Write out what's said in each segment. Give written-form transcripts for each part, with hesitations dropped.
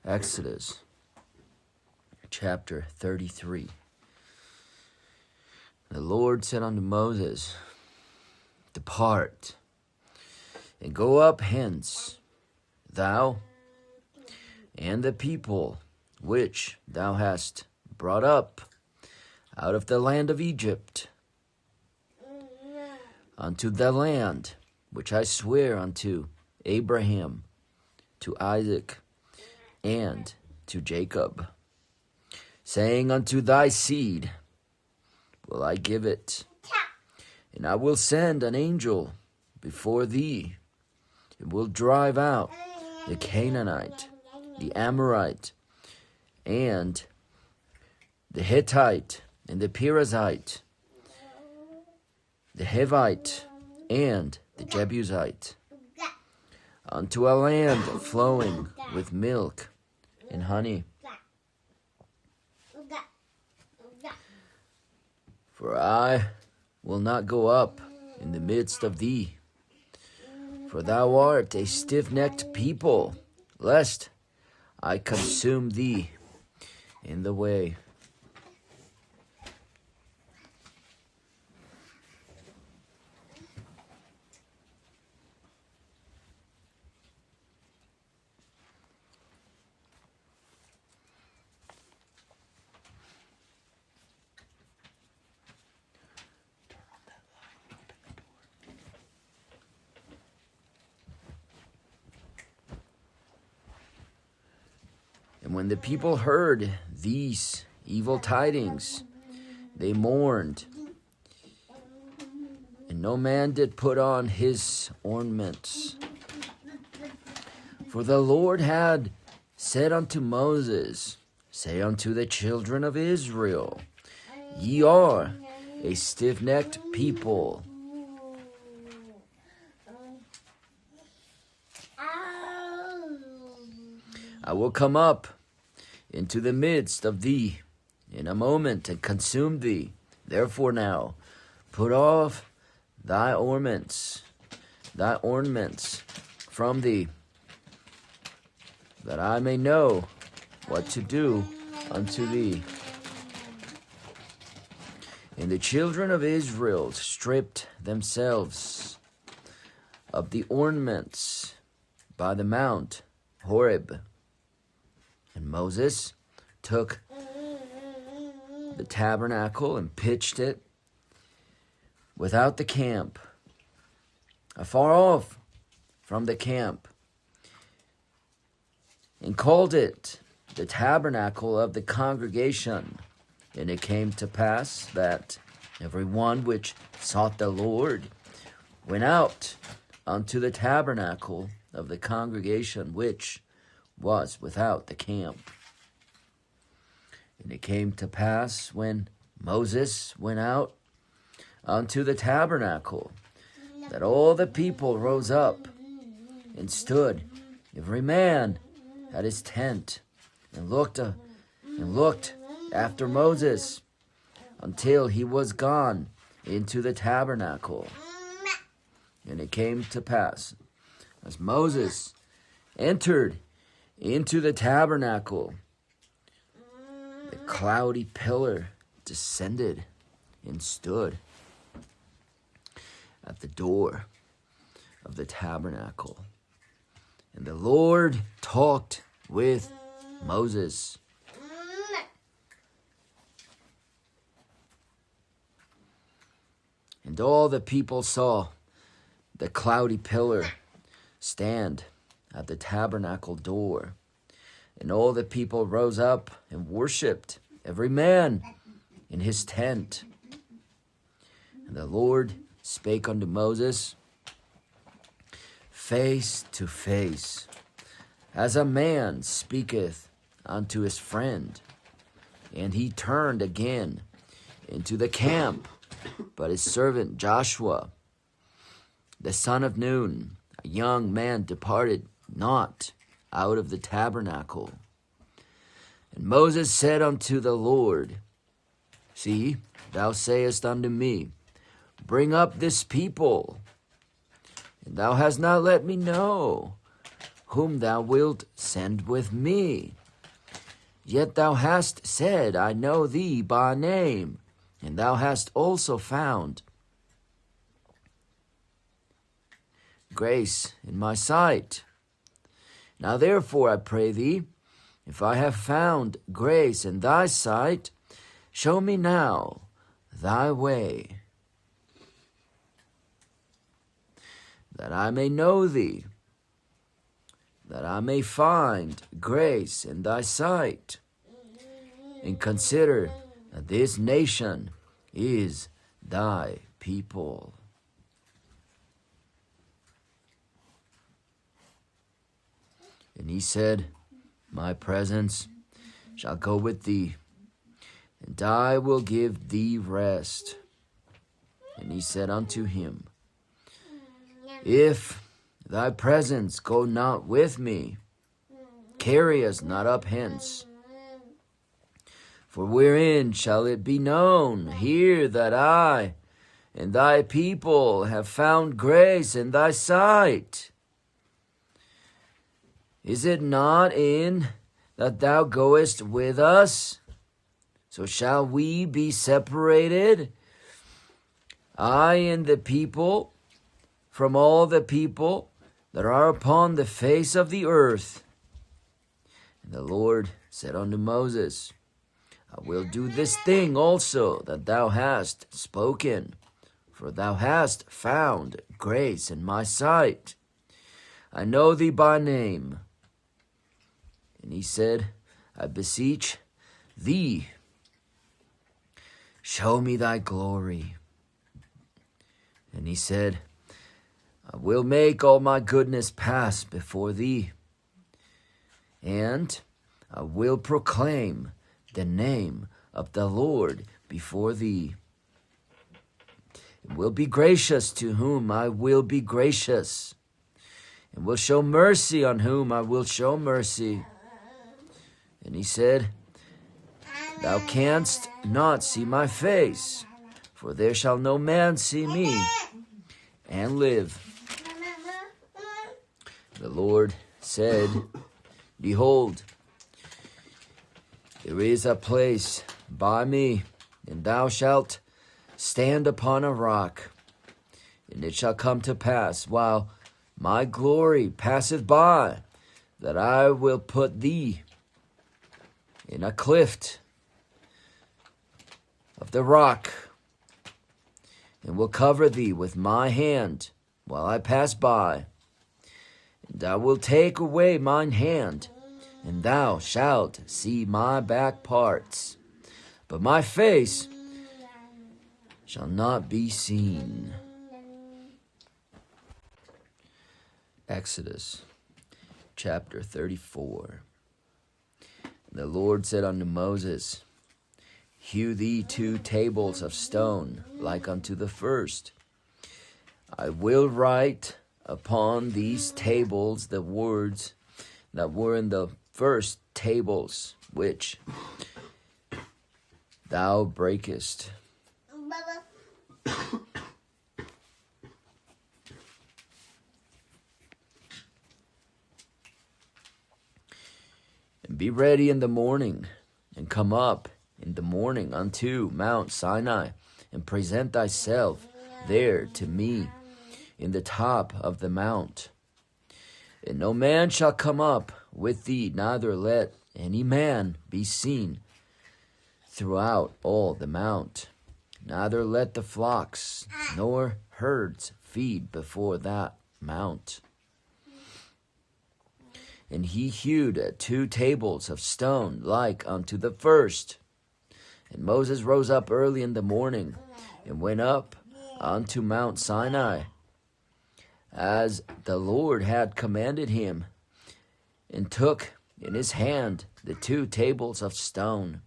Exodus chapter 33. The Lord said unto Moses, Depart, and go up hence, thou and the people which thou hast brought up out of the land of Egypt, unto the land which I swear unto Abraham, to Isaac, and to Jacob, saying, Unto thy seed will I give it, and I will send an angel before thee, and will drive out the Canaanite, the Amorite, and the Hittite, and the Perizzite, the Hivite, and the Jebusite, unto a land flowing with milk and honey. For I will not go up in the midst of thee, for thou art a stiff-necked people, lest I consume thee in the way. And when the people heard these evil tidings, they mourned, and no man did put on his ornaments. For the Lord had said unto Moses, Say unto the children of Israel, Ye are a stiff-necked people. I will come up into the midst of thee in a moment and consume thee. Therefore now put off thy ornaments from thee, that I may know what to do unto thee. And the children of Israel stripped themselves of the ornaments by the mount Horeb. And Moses took the tabernacle and pitched it without the camp, afar off from the camp, and called it the tabernacle of the congregation. And it came to pass that every one which sought the Lord went out unto the tabernacle of the congregation, which was without the camp. And it came to pass, when Moses went out unto the tabernacle, that all the people rose up and stood, every man at his tent, and looked after Moses until he was gone into the tabernacle. And it came to pass, as Moses entered into the tabernacle, the cloudy pillar descended and stood at the door of the tabernacle. And the Lord talked with Moses. And all the people saw the cloudy pillar stand at the tabernacle door. And all the people rose up and worshipped, every man in his tent. And the Lord spake unto Moses face to face, as a man speaketh unto his friend. And he turned again into the camp, but his servant Joshua, the son of Nun, a young man, departed not out of the tabernacle. And Moses said unto the Lord, See, thou sayest unto me, Bring up this people, and thou hast not let me know whom thou wilt send with me. Yet thou hast said, I know thee by name, and thou hast also found grace in my sight. Now therefore I pray thee, if I have found grace in thy sight, show me now thy way, that I may know thee, that I may find grace in thy sight, and consider that this nation is thy people. And he said, my presence shall go with thee, and I will give thee rest. And he said unto him, if thy presence go not with me, carry us not up hence. For wherein shall it be known here that I and thy people have found grace in thy sight? Is it not in that thou goest with us? So shall we be separated, I and the people, from all the people that are upon the face of the earth. And the Lord said unto Moses, I will do this thing also that thou hast spoken, for thou hast found grace in my sight. I know thee by name. And he said, I beseech thee, show me thy glory. And he said, I will make all my goodness pass before thee, and I will proclaim the name of the Lord before thee. And will be gracious to whom I will be gracious, and will show mercy on whom I will show mercy. And he said, thou canst not see my face, for there shall no man see me and live. The Lord said, behold, there is a place by me, and thou shalt stand upon a rock. And it shall come to pass, while my glory passeth by, that I will put thee in a cleft of the rock, and will cover thee with my hand while I pass by. And I will take away mine hand, and thou shalt see my back parts, but my face shall not be seen. Exodus chapter 34. The Lord said unto Moses, hew thee 2 tables of stone, like unto the first. I will write upon these tables the words that were in the first tables, which thou breakest. And be ready in the morning, and come up in the morning unto Mount Sinai, and present thyself there to me in the top of the mount. And no man shall come up with thee, neither let any man be seen throughout all the mount. Neither let the flocks nor herds feed before that mount. And he hewed 2 tables of stone like unto the first. And Moses rose up early in the morning, and went up unto Mount Sinai, as the Lord had commanded him, and took in his hand the 2 tables of stone.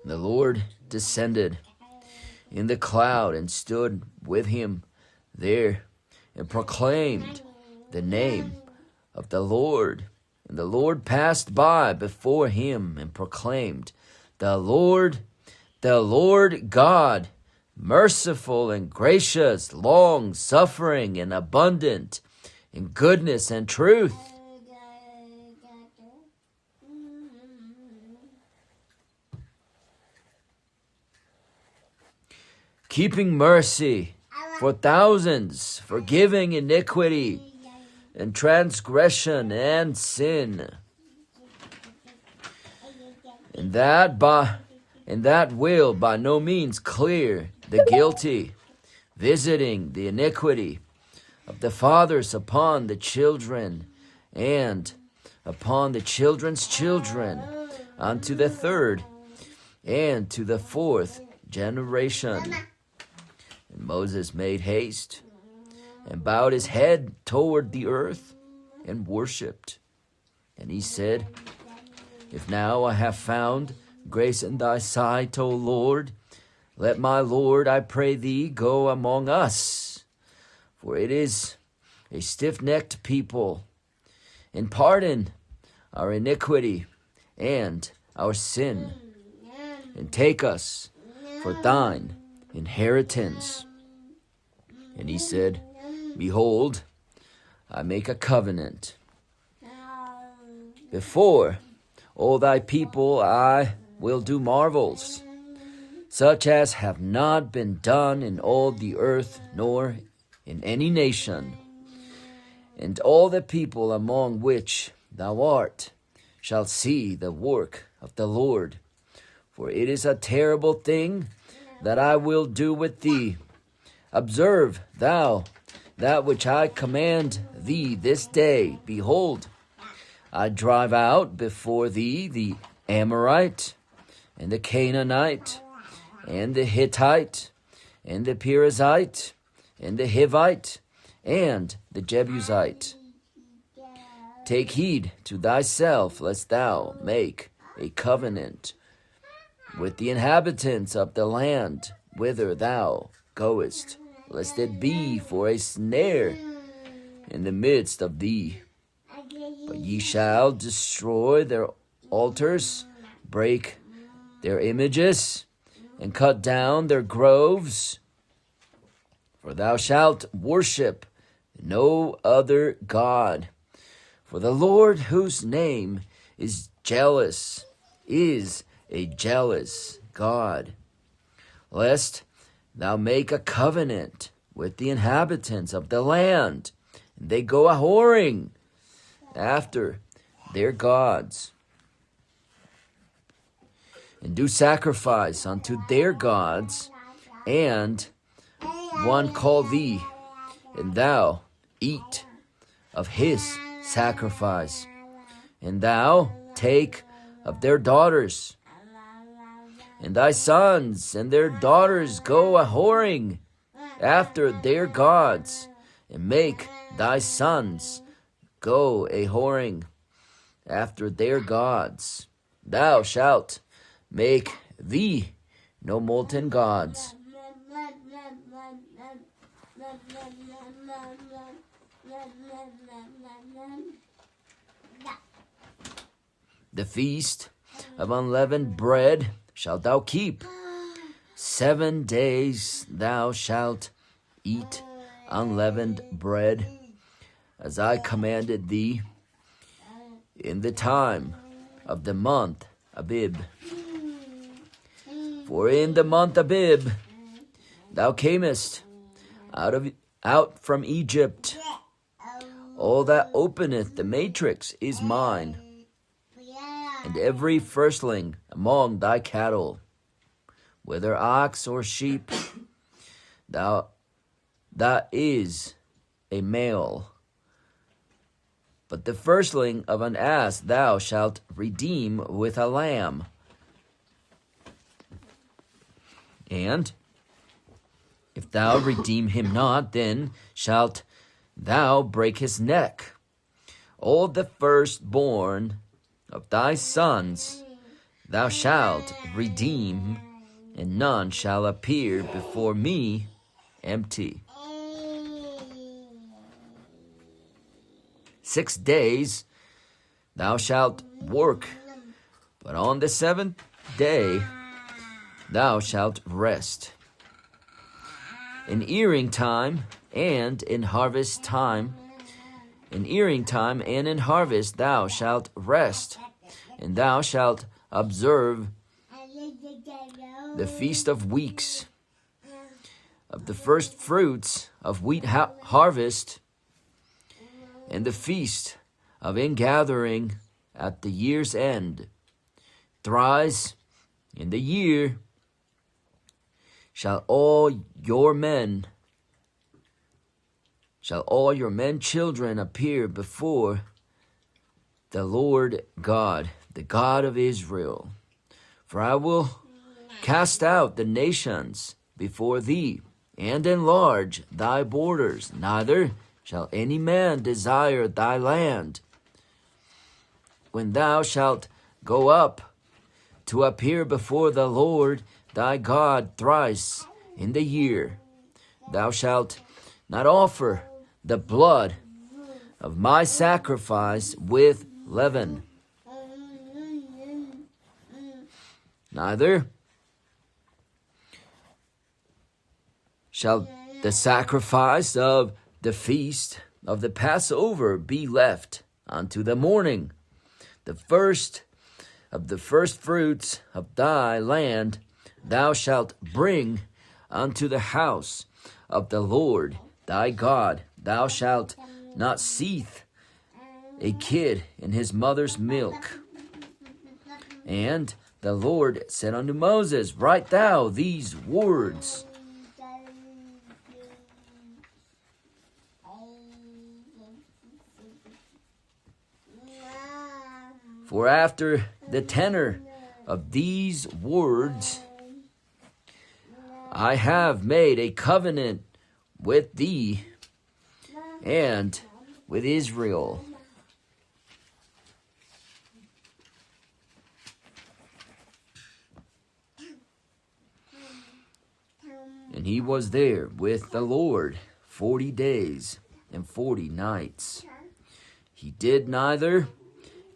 And the Lord descended in the cloud, and stood with him there, and proclaimed the name of the Lord. And the Lord passed by before him, and proclaimed, the Lord God, merciful and gracious, long-suffering and abundant in goodness and truth, keeping mercy for thousands, forgiving iniquity and transgression and sin, and that will by no means clear the guilty, visiting the iniquity of the fathers upon the children and upon the children's children, unto the third and to the fourth generation. And Moses made haste and bowed his head toward the earth and worshipped. And he said, If now I have found grace in thy sight, O Lord, let my Lord, I pray thee, go among us. For it is a stiff-necked people, and pardon our iniquity and our sin, and take us for thine inheritance. And he said, Behold, I make a covenant. Before all thy people I will do marvels, such as have not been done in all the earth, nor in any nation. And all the people among which thou art shall see the work of the Lord. For it is a terrible thing that I will do with thee. Observe thou that which I command thee this day. Behold, I drive out before thee the Amorite, and the Canaanite, and the Hittite, and the Perizzite, and the Hivite, and the Jebusite. Take heed to thyself, lest thou make a covenant with the inhabitants of the land whither thou goest, lest it be for a snare in the midst of thee. But ye shall destroy their altars, break their images, and cut down their groves. For thou shalt worship no other God. For the Lord, whose name is jealous, is a jealous God. Lest thou make a covenant with the inhabitants of the land, and they go a-whoring after their gods, and do sacrifice unto their gods, and one call thee, and thou eat of his sacrifice, and thou take of their daughters, and thy sons and their daughters go a-whoring after their gods, and make thy sons go a-whoring after their gods. Thou shalt make thee no molten gods. The feast of unleavened bread shalt thou keep. 7 days thou shalt eat unleavened bread, as I commanded thee, in the time of the month Abib. For in the month Abib thou camest out from Egypt. All that openeth the matrix is mine, and every firstling among thy cattle, whether ox or sheep, that is a male. But the firstling of an ass thou shalt redeem with a lamb. And if thou redeem him not, then shalt thou break his neck. All the firstborn of thy sons thou shalt redeem, and none shall appear before me empty. 6 days thou shalt work, but on the 7th day thou shalt rest, in earing time and in harvest time. In earing time and in harvest thou shalt rest, and thou shalt observe the feast of weeks, of the first fruits of wheat harvest, and the feast of ingathering at the year's end. Thrice in the year shall all your men children appear before the Lord God, the God of Israel. For I will cast out the nations before thee, and enlarge thy borders, neither shall any man desire thy land. When thou shalt go up to appear before the Lord thy God thrice in the year, thou shalt not offer the blood of my sacrifice with leaven, neither shall the sacrifice of the feast of the Passover be left unto the morning. The first of the first fruits of thy land thou shalt bring unto the house of the Lord thy God. Thou shalt not seethe a kid in his mother's milk. And the Lord said unto Moses, Write thou these words for after the tenor of these words I have made a covenant with thee and with Israel. And he was there with the Lord 40 days and 40 nights. He did neither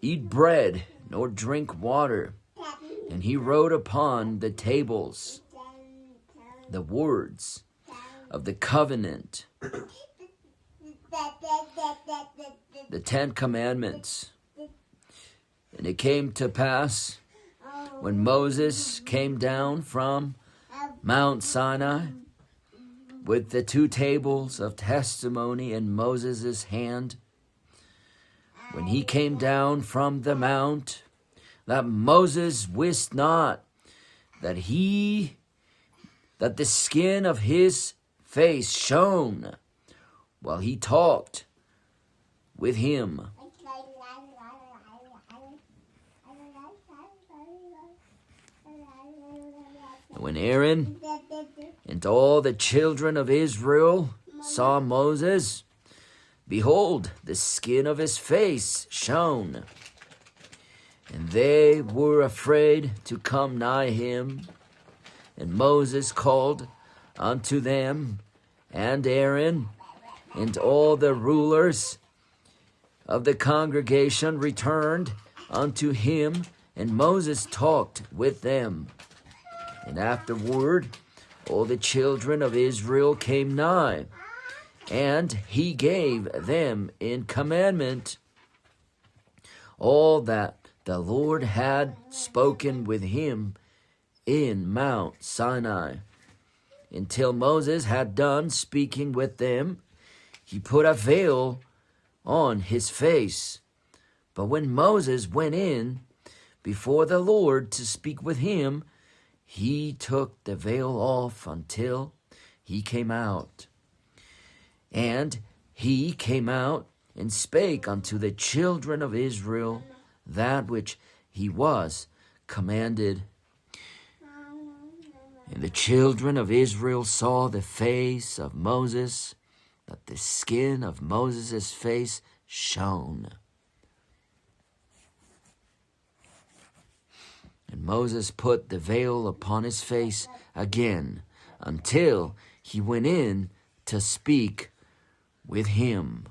eat bread nor drink water, and he wrote upon the tables the words of the covenant, the 10 commandments. And it came to pass, when Moses came down from Mount Sinai with the 2 tables of testimony in Moses' hand, when he came down from the mount, that Moses wist not that the skin of his face shone while he talked with him. When Aaron and all the children of Israel saw Moses, behold, the skin of his face shone, and they were afraid to come nigh him. And Moses called unto them, and Aaron and all the rulers of the congregation returned unto him, and Moses talked with them. And afterward all the children of Israel came nigh, and he gave them in commandment all that the Lord had spoken with him in Mount Sinai. Until Moses had done speaking with them, he put a veil on his face. But when Moses went in before the Lord to speak with him, he took the veil off until he came out. And he came out and spake unto the children of Israel that which he was commanded. And the children of Israel saw the face of Moses, that the skin of Moses' face shone. And Moses put the veil upon his face again, until he went in to speak with him.